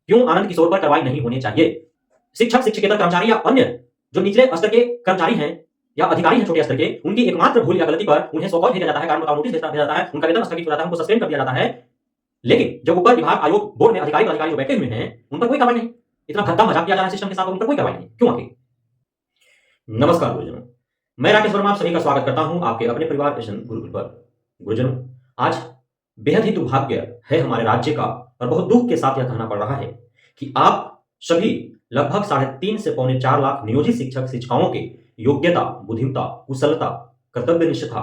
क्यों आनंद किशोर पर कार्रवाई नहीं होनी चाहिए? शिक्षक, शिक्षकेतर कर्मचारी या अन्य जो निचले स्तर के कर्मचारी हैं या अधिकारी हैं छोटे स्तर के, उनकी एकमात्र भूल या गलती पर उन्हें सौगात भेजा जाता है, कारण बताओ नोटिस भेजा जाता है, उनका वेतन स्थगित हो जाता है, उनको सस्पेंड कर दिया जाता है। लेकिन जब ऊपर विभाग, आयोग, बोर्ड में अधिकारी पदाधिकारी जो बैठे हुए हैं, उन पर कोई कार्रवाई नहीं। इतना भद्दा मजाक किया जा रहा है सिस्टम के साथ और उन पर कोई कार्रवाई नहीं। क्यों आखिर? नमस्कार गुरुजनों, मैं राकेश वर्मा आप सभी का स्वागत करता हूं आपके अपने परिवार एशन गुरुकुल पर। गुरुजनों, आज बेहद ही दुर्भाग्य है हमारे राज्य का और बहुत दुख के साथ यह कहना पड़ रहा है कि आप सभी लगभग 3.5 से पौने 4 लाख नियोजित शिक्षक शिक्षिकाओं के योग्यता, बुद्धिमत्ता, कुशलता, कर्तव्यनिष्ठता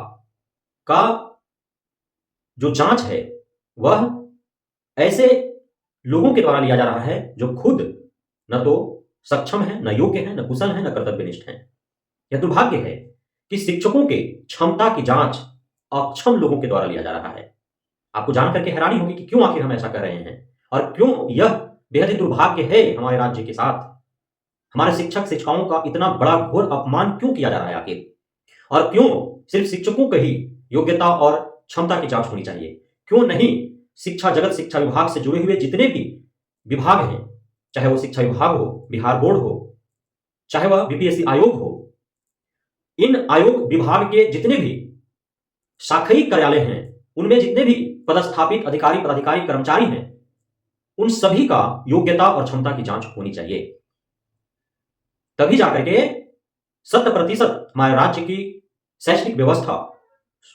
का जो जांच है वह ऐसे लोगों के द्वारा लिया जा रहा है जो खुद न तो सक्षम है, न योग्य है, न कुशल है, न कर्तव्यनिष्ठ है। यह दुर्भाग्य है कि शिक्षकों के क्षमता की जांच अक्षम लोगों के द्वारा लिया जा रहा है। आपको जान करके हैरानी होगी कि क्यों आखिर हम ऐसा कर रहे हैं और क्यों यह बेहद ही दुर्भाग्य है हमारे राज्य के साथ। हमारे शिक्षक शिक्षिकाओं का इतना बड़ा घोर अपमान क्यों किया जा रहा है आखिर, और क्यों सिर्फ शिक्षकों की ही योग्यता और क्षमता की जांच होनी चाहिए? क्यों नहीं शिक्षा जगत, शिक्षा विभाग से जुड़े हुए जितने भी विभाग हैं, चाहे वो शिक्षा विभाग हो, बिहार बोर्ड हो, चाहे वह बीपीएससी आयोग हो, इन आयोग विभाग के जितने भी शाखीय कार्यालय हैं, उनमें जितने भी पदस्थापित अधिकारी पदाधिकारी कर्मचारी हैं, उन सभी का योग्यता और क्षमता की जांच होनी चाहिए। तभी जाकर के 100% हमारे राज्य की शैक्षणिक व्यवस्था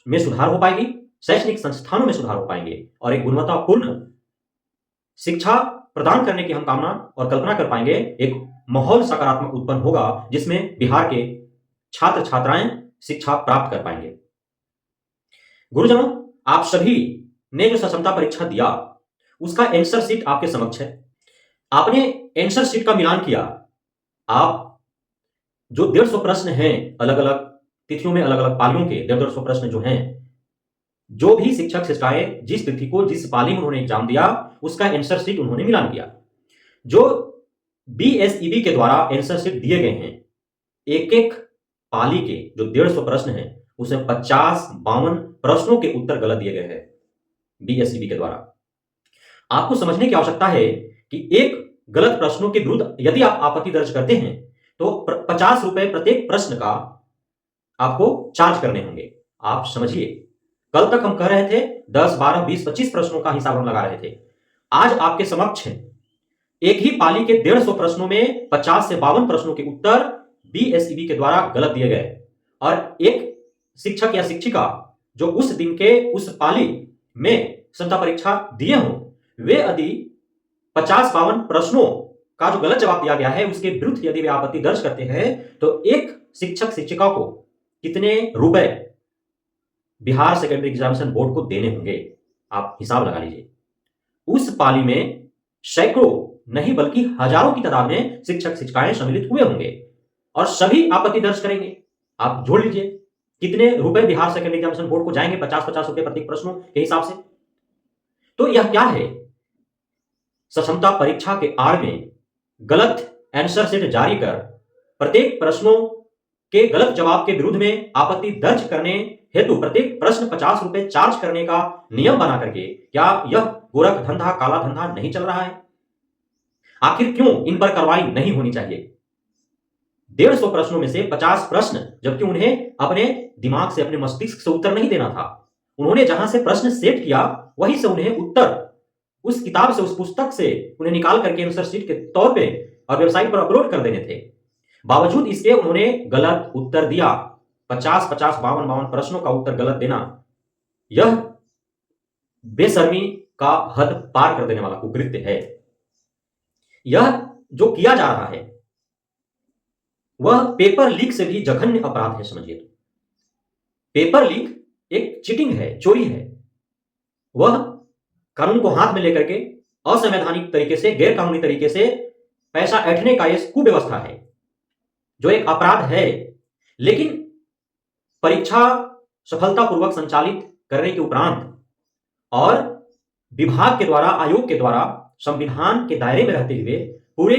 में सुधार हो पाएगी, शैक्षणिक संस्थानों में सुधार हो पाएंगे और एक गुणवत्तापूर्ण शिक्षा प्रदान करने की हम कामना और कल्पना कर पाएंगे। एक माहौल सकारात्मक उत्पन्न होगा जिसमें बिहार के छात्र छात्राएं शिक्षा प्राप्त कर पाएंगे। गुरुजनों, आप सभी ने जो सक्षमता परीक्षा दिया उसका आंसर शीट आपके समक्ष है। आपने आंसर शीट का मिलान किया। आप जो 150 प्रश्न हैं, अलग अलग तिथियों में अलग अलग पालियों के 150 प्रश्न जो हैं, जो भी शिक्षक शिक्षिकाएं जिस तिथि को जिस पाली में उन्होंने एग्जाम दिया उसका आंसर शीट उन्होंने मिलान किया। जो बीएसईबी के द्वारा आंसर शीट दिए गए हैं, एक एक पाली के जो 150 प्रश्न हैं उसमें 50-52 प्रश्नों के उत्तर गलत दिए गए हैं बीएसईबी के द्वारा। आपको समझने की आवश्यकता है कि एक गलत प्रश्नों के विरुद्ध यदि आप आपत्ति दर्ज करते हैं तो 50 रुपए प्रत्येक प्रश्न का आपको चार्ज करने होंगे। आप समझिए, कल तक हम कह रहे थे 10, 12, 20, 25 प्रश्नों का हिसाब हम लगा रहे थे। आज आपके समक्ष एक ही पाली के 150 प्रश्नों में 50 से 52 प्रश्नों के उत्तर बीएसईबी के द्वारा गलत दिए गए और एक शिक्षक या शिक्षिका जो उस दिन के उस पाली में क्षमता परीक्षा दिए हों, वे यदि 50-52 प्रश्नों का जो गलत जवाब दिया गया है उसके विरुद्ध यदि वे आपत्ति दर्ज करते हैं तो एक शिक्षक शिक्षिका को कितने रुपए बिहार सेकेंडरी एग्जामिनेशन बोर्ड को देने होंगे? आप हिसाब लगा लीजिए। उस पाली में सैकड़ों नहीं बल्कि हजारों की तादाद में शिक्षक शिक्षिकाएं सम्मिलित हुए होंगे और सभी आपत्ति दर्ज करेंगे। आप जोड़ लीजिए कितने रुपए बिहार सेकेंडरी एग्जामिनेशन बोर्ड को जाएंगे, 50-50 रुपए प्रत्येक प्रश्नों के हिसाब से। तो यह क्या है? सक्षमता परीक्षा के आड़ में गलत आंसर शीट जारी कर प्रत्येक प्रश्नों के गलत जवाब के विरुद्ध में आपत्ति दर्ज करने हेतु प्रत्येक प्रश्न 50 रुपए चार्ज करने का नियम बना करके क्या यह गोरख धंधा, काला धंधा नहीं चल रहा है? आखिर क्यों इन पर कार्रवाई नहीं होनी चाहिए? 150 प्रश्नों में से 50 प्रश्न, जबकि उन्हें अपने दिमाग से, अपने मस्तिष्क से उत्तर नहीं देना था। उन्होंने जहां से प्रश्न सेट किया वहीं से उन्हें उत्तर उस किताब से, उस पुस्तक से उन्हें निकाल करके आंसर शीट के तौर पे और वेबसाइट पर अपलोड कर देने थे। बावजूद इसके उन्होंने गलत उत्तर दिया। 50-50, 52-52 प्रश्नों का उत्तर गलत देना, यह बेशर्मी का हद पार कर देने वाला कुकृत्य है। यह जो किया जा रहा है वह पेपर लीक से भी जघन्य अपराध है। समझिए, तो पेपर लीक एक चीटिंग है, चोरी है। वह कानून को हाथ में लेकर के असंवैधानिक तरीके से, गैर कानूनी तरीके से पैसा ऐंठने का यह कुव्यवस्था है जो एक अपराध है। लेकिन परीक्षा सफलतापूर्वक संचालित करने के उपरांत और विभाग के द्वारा, आयोग के द्वारा संविधान के दायरे में रहते हुए, पूरे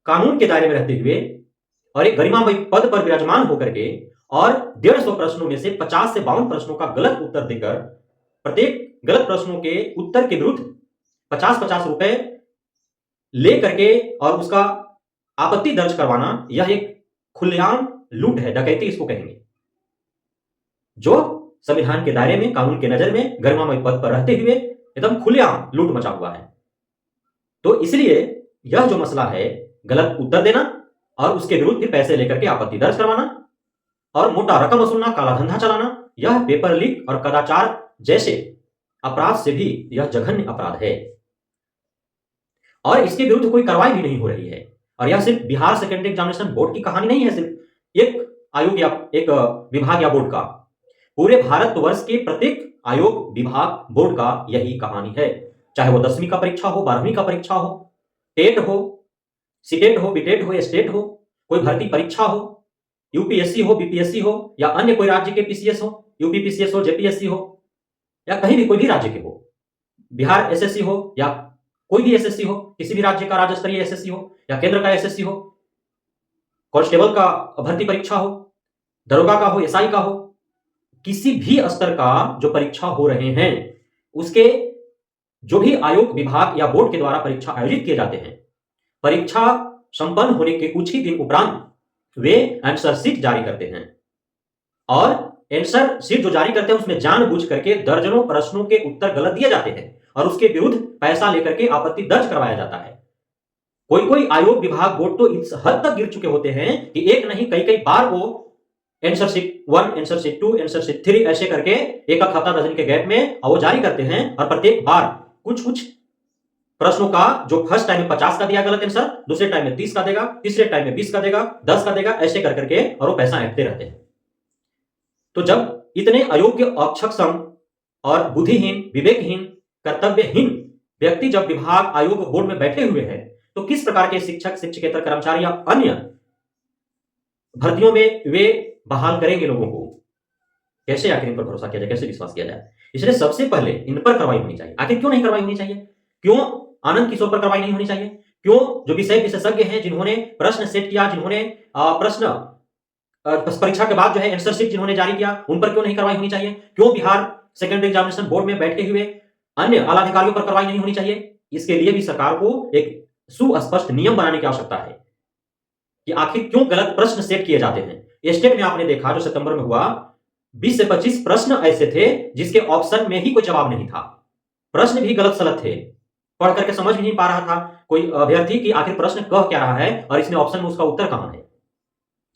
कानून के दायरे में रहते हुए और एक गरिमामय पद पर विराजमान होकर के और 150 प्रश्नों में से 50 से 52 प्रश्नों का गलत उत्तर देकर प्रत्येक गलत प्रश्नों के उत्तर के विरुद्ध 50-50 रुपए ले करके और उसका आपत्ति दर्ज करवाना, यह एक खुलेआम लूट है, डकैती इसको कहेंगे, जो संविधान के दायरे में, कानून के नजर में गरिमामय पद पर रहते हुए एकदम खुलेआम लूट मचा हुआ है। तो इसलिए यह जो मसला है, गलत उत्तर देना और उसके विरुद्ध फिर पैसे लेकर के आपत्ति दर्ज करवाना और मोटा रकम वसूलना, काला धंधा चलाना, यह पेपर लीक और कदाचार जैसे अपराध से भी यह जघन्य अपराध है और इसके विरुद्ध कोई कार्रवाई भी नहीं हो रही है। और यह सिर्फ बिहार सेकेंडरी एग्जामिनेशन बोर्ड की कहानी नहीं है, सिर्फ एक आयोग या एक विभाग या बोर्ड का, पूरे भारतवर्ष के प्रत्येक आयोग, विभाग, बोर्ड का यही कहानी है। चाहे वो 10वीं का परीक्षा हो, 12वीं का परीक्षा हो, टेट हो, सीटेट हो, बीटेट हो, स्टेट हो, कोई भर्ती परीक्षा हो, यूपीएससी हो, बीपीएससी हो या अन्य कोई राज्य के पीसीएस हो, यूपी पीसीएस हो, जेपीएससी हो या कहीं भी कोई भी राज्य के हो, बिहार एसएससी हो या कोई भी एसएससी हो, किसी भी राज्य का राज्य स्तरीय एसएससी हो या केंद्र का एसएससी हो, कांस्टेबल का भर्ती परीक्षा हो, दरोगा का हो, एसआई का हो, किसी भी स्तर का जो परीक्षा हो रहे हैं, उसके जो भी आयोग, विभाग या बोर्ड के द्वारा परीक्षा आयोजित किए जाते हैं, परीक्षा संपन्न होने के कुछ ही दिन उपरांत वे आंसर शीट जारी करते हैं और आंसर शीट जो जारी करते हैं उसमें जानबूझ करके दर्जनों प्रश्नों के उत्तर गलत दिए जाते हैं और उसके विरुद्ध पैसा लेकर के आपत्ति दर्ज करवाया जाता है। कोई कोई आयोग, विभाग, बोर्ड तो इस हद तक गिर चुके होते हैं कि एक नहीं कई कई बार वो answer sheet 1, answer sheet 2, answer sheet 3 ऐसे करके एक हफ्ता 10 दिन के गैप में वो जारी करते हैं और प्रत्येक बार कुछ प्रश्नों का जो फर्स्ट टाइम में 50 का दिया गलत आंसर, दूसरे टाइम में 30 का देगा, तीसरे टाइम में 20 का देगा, 10 का देगा, ऐसे कर करके और वो पैसा ऐंठते रहते हैं। तो जब इतने अयोग्य, अक्षम और बुद्धिहीन, विवेकहीन, कर्तव्यहीन व्यक्ति जब विभाग, आयोग, बोर्ड में बैठे हुए हैं, तो किस प्रकार के शिक्षक, शिक्षकेतर कर्मचारी या अन्य भर्तियों में वे बहाल करेंगे लोगों को? कैसे आखिर इन पर भरोसा किया जाए, कैसे विश्वास किया जाए? इसलिए सबसे पहले इन पर कार्रवाई होनी चाहिए। आखिर क्यों नहीं कार्रवाई होनी चाहिए? क्यों आनंद किशोर पर कार्रवाई नहीं होनी चाहिए? क्यों जो विषय विशेषज्ञ हैं, जिन्होंने प्रश्न सेट किया, जिन्होंने प्रश्न परीक्षा के बाद जो है आंसर शीट जिन्होंने जारी किया, उन पर क्यों नहीं कार्रवाई होनी चाहिए? क्यों बिहार सेकेंडरी एग्जामिनेशन बोर्ड में बैठे हुए अन्य आला अधिकारियों पर कार्रवाई नहीं होनी चाहिए? इसके लिए भी सरकार को एक सुस्पष्ट नियम बनाने की आवश्यकता है कि आखिर क्यों गलत प्रश्न सेट किए जाते हैं। स्टेट में आपने देखा जो सितंबर में हुआ, 20 से 25 प्रश्न ऐसे थे जिसके ऑप्शन में ही कोई जवाब नहीं था, प्रश्न भी गलत सलत थे, पढ़ करके समझ भी नहीं पा रहा था कोई अभ्यर्थी कि आखिर प्रश्न कह क्या रहा है और इसमें ऑप्शन में उसका उत्तर कहां है।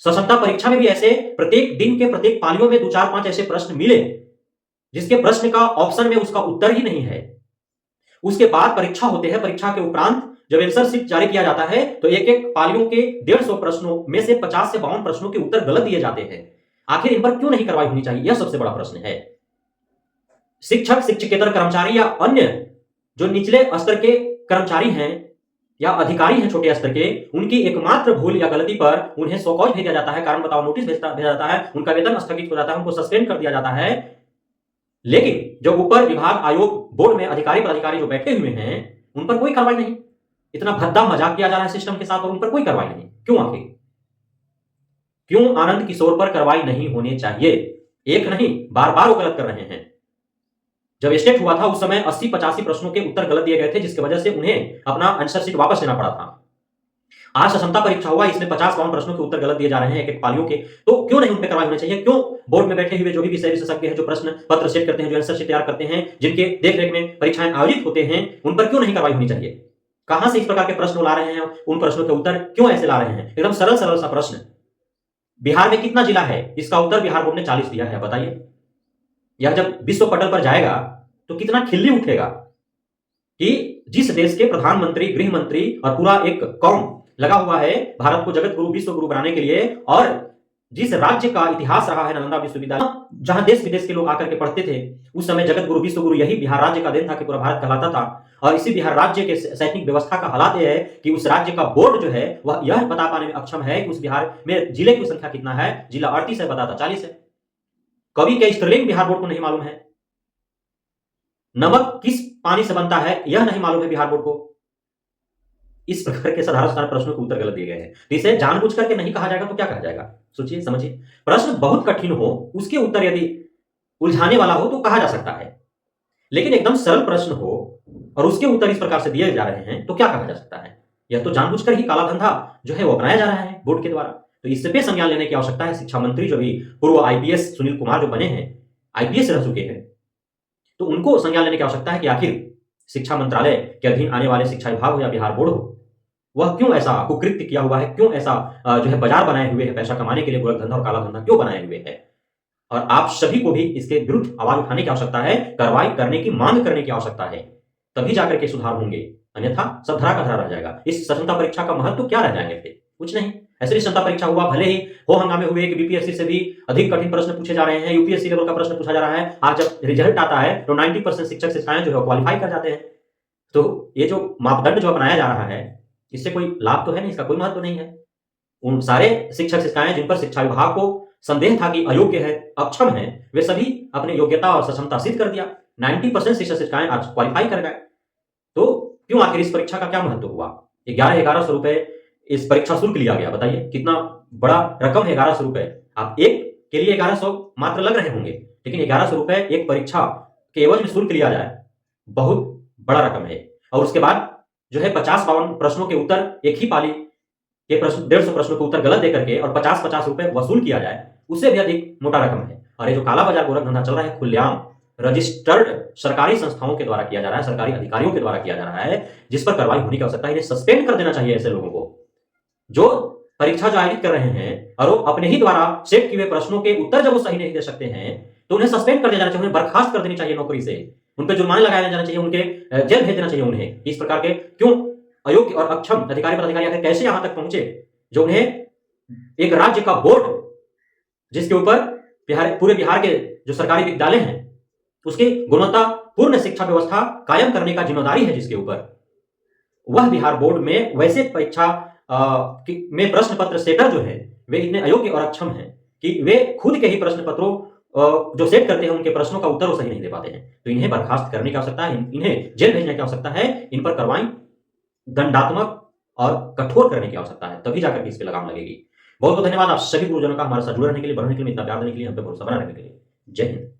स्वतंत्रता परीक्षा में भी ऐसे प्रत्येक दिन के प्रत्येक पालियों में 2, 4, 5 ऐसे प्रश्न मिले जिसके प्रश्न का ऑप्शन में उसका उत्तर ही नहीं है। उसके बाद परीक्षा होते हैं, परीक्षा के उपरांत जब आंसर शीट जारी किया जाता है तो एक एक पालियों के 150 प्रश्नों में से 50 से 52 प्रश्नों के उत्तर गलत दिए जाते हैं। आखिर इन पर क्यों नहीं कार्रवाई होनी चाहिए? यह सबसे बड़ा प्रश्न है। शिक्षक, शिक्षकेतर कर्मचारी या अन्य जो निचले स्तर के कर्मचारी हैं या अधिकारी हैं छोटे स्तर के, उनकी एकमात्र भूल या गलती पर उन्हें शोकॉज भेजा जाता है, कारण बताओ नोटिस भेजा जाता है, उनका वेतन स्थगित हो जाता है, उनको सस्पेंड कर दिया जाता है। लेकिन जो ऊपर विभाग, आयोग, बोर्ड में अधिकारी पदाधिकारी जो बैठे हुए हैं उन पर कोई कार्रवाई नहीं। इतना भद्दा मजाक किया जा रहा है सिस्टम के साथ और उन पर कोई कार्रवाई नहीं। क्यों? आखिर क्यों आनंद किशोर पर कार्रवाई नहीं होनी चाहिए? एक नहीं, बार बार वो गलत कर रहे हैं। जब स्टेट हुआ था उस समय 80-85 प्रश्नों के उत्तर गलत दिए गए थे, जिसकी वजह से उन्हें अपना आंसर शीट वापस लेना पड़ा था। आज क्षमता परीक्षा हुआ, इसमें 50-52 प्रश्नों के उत्तर गलत दिए जा रहे हैं एक एक पालियों के, तो क्यों नहीं उन पर कार्रवाई होनी चाहिए? क्यों बोर्ड में बैठे हुए जो भी विषय विशेषज्ञ हैं, जो प्रश्न पत्र सेट करते हैं, जो आंसर शीट तैयार करते हैं, जिनके देखरेख में परीक्षाएं आयोजित होते हैं, उन पर क्यों नहीं कार्रवाई होनी चाहिए? कहां से इस प्रकार के प्रश्न ला रहे हैं? उन प्रश्नों के उत्तर क्यों ऐसे ला रहे हैं? एकदम सरल सरल सा प्रश्न। बिहार में कितना जिला है, इसका उत्तर बिहार बोर्ड ने 40 दिया है। बताइए, यह जब विश्व पटल पर जाएगा तो कितना खिल्ली उठेगा कि जिस देश के प्रधानमंत्री, गृह मंत्री और पूरा एक कौम लगा हुआ है भारत को जगत गुरु, विश्व गुरु बनाने के लिए, और जिस राज्य का इतिहास रहा है नालंदा विश्वविद्यालय, जहां देश विदेश के लोग आकर के पढ़ते थे, उस समय जगत गुरु, विश्व गुरु यही बिहार राज्य का देन था कि पूरा भारत कहलाता था। और इसी बिहार राज्य के शैक्षणिक व्यवस्था का हालात यह है कि उस राज्य का बोर्ड जो है वह यह बता पाने में अक्षम है कि उस बिहार में जिले की संख्या कितना है। जिला 38 है, बताता 40 है। कवि के स्त्रीलिंग बिहार बोर्ड को नहीं मालूम है। नमक किस पानी से बनता है यह नहीं मालूम है बिहार बोर्ड को। इस प्रकार के साधारण प्रश्नों के उत्तर गलत दिए गए हैं। इसे जानबूझ करके नहीं कहा जाएगा तो क्या कहा जाएगा? सोचिए, समझिए। प्रश्न बहुत कठिन हो, उसके उत्तर यदि उलझाने वाला हो तो कहा जा सकता है, लेकिन एकदम सरल प्रश्न हो और उसके उत्तर इस प्रकार से दिए जा रहे हैं तो क्या कहा जा सकता है? यह तो जानबूझकर ही काला धंधा जो है वो अपनाया जा रहा है बोर्ड के द्वारा। तो इस पे संज्ञान लेने की आवश्यकता है। शिक्षा मंत्री जो भी पूर्व आईपीएस सुनील कुमार जो बने हैं, आईपीएस रह चुके हैं, तो उनको संज्ञान लेने की आवश्यकता है कि आखिर शिक्षा मंत्रालय के अधीन आने वाले शिक्षा विभाग हो या बिहार बोर्ड हो, वह क्यों ऐसा कुकृत्य किया हुआ है, क्यों ऐसा जो है बाजार बनाए हुए है पैसा कमाने के लिए, गोरख धंधा और काला धंधा क्यों बनाए हुए है। और आप सभी को भी इसके विरुद्ध आवाज उठाने की आवश्यकता है, कार्रवाई करने की मांग करने की आवश्यकता है, तभी जाकर के सुधार होंगे, अन्यथा सब धरा का धरा रह जाएगा। इस स्वतंत्रता परीक्षा का महत्व क्या रह जाएंगे फिर? कुछ नहीं। ऐसे स्वतंत्रता परीक्षा हुआ, भले ही हो हंगामे हुए कि बीपीएससी से भी अधिक कठिन प्रश्न पूछे जा रहे हैं, यूपीएससी लेवल का प्रश्न पूछा जा रहा है। आज जब रिजल्ट आता है तो 90% शिक्षक शिक्षाएं जो है क्वालिफाई कर जाते हैं। तो ये जो मापदंड जो अपनाया जा रहा है, इससे कोई लाभ तो है नहीं, इसका कोई महत्व नहीं है। उन सारे शिक्षक शिक्षाएं जिन पर शिक्षा विभाग को संदेह था कि अयोग्य है, अक्षम है, वे सभी अपने योग्यता और सक्षमता सिद्ध कर दिया। 90% शिक्षक शिक्षाएं आज क्वालिफाई कर गए। तो क्यों आखिर इस परीक्षा का क्या महत्व हुआ? 1100 रुपए इस परीक्षा शुल्क लिया गया। बताइए कितना बड़ा रकम है 1100 रुपए। आप एक के लिए 1100 मात्र लग रहे होंगे, लेकिन 1100 रुपए एक परीक्षा के एवज में शुल्क लिया जाए, बहुत बड़ा रकम है। और उसके बाद जो है 50-52 प्रश्नों के उत्तर, एक ही पाली के प्रश्न 150 प्रश्नों के उत्तर गलत देकर के और 50-50 रुपए वसूल किया जाए, उससे भी अधिक मोटा रकम है। और ये जो काला बाजार गोरख धंधा चल रहा है, खुलेआम रजिस्टर्ड सरकारी संस्थाओं के द्वारा किया जा रहा है, सरकारी अधिकारियों के द्वारा किया जा रहा है, जिस पर कार्रवाई होने की आवश्यकता है। इन्हें सस्पेंड कर देना चाहिए ऐसे लोगों को जो परीक्षा जो आयोजित कर रहे हैं और वो अपने ही द्वारा सेट किए हुए प्रश्नों के उत्तर जब वो सही नहीं दे सकते हैं, तो उन्हें सस्पेंड कर दिया जाना चाहिए, उन्हें बर्खास्त कर देनी चाहिए नौकरी से, उन पर जुर्माने लगाया जाना चाहिए, उनके जेल भेज देना चाहिए उन्हें। इस प्रकार के क्यों अयोग्य और अक्षम अधिकारी पदाधिकारी आखिर कैसे यहां तक पहुंचे, जो उन्हें एक राज्य का बोर्ड, जिसके ऊपर पूरे बिहार के जो सरकारी विद्यालय हैं उसकी गुणवत्ता पूर्ण शिक्षा व्यवस्था कायम करने का जिम्मेदारी है जिसके ऊपर, वह बिहार बोर्ड में वैसे परीक्षा में प्रश्न पत्र सेटर जो है वे इतने अयोग्य और अक्षम हैं कि वे खुद के ही प्रश्न पत्रों जो सेट करते हैं उनके प्रश्नों का उत्तर वो सही नहीं दे पाते हैं। तो इन्हें बर्खास्त करने की आवश्यकता है, इन्हें जेल भेजने की आवश्यकता है, इन पर कार्रवाई दंडात्मक और कठोर करने की आवश्यकता है, तभी जाकर के इस पे लगाम लगेगी। बहुत बहुत धन्यवाद आप सभी गुरुजनों का हमारे साथ जुड़े रहने के लिए, बढ़ने के लिए, इतना प्यार देने के लिए, हम पे भरोसा बना रहने के लिए। जय हिंद।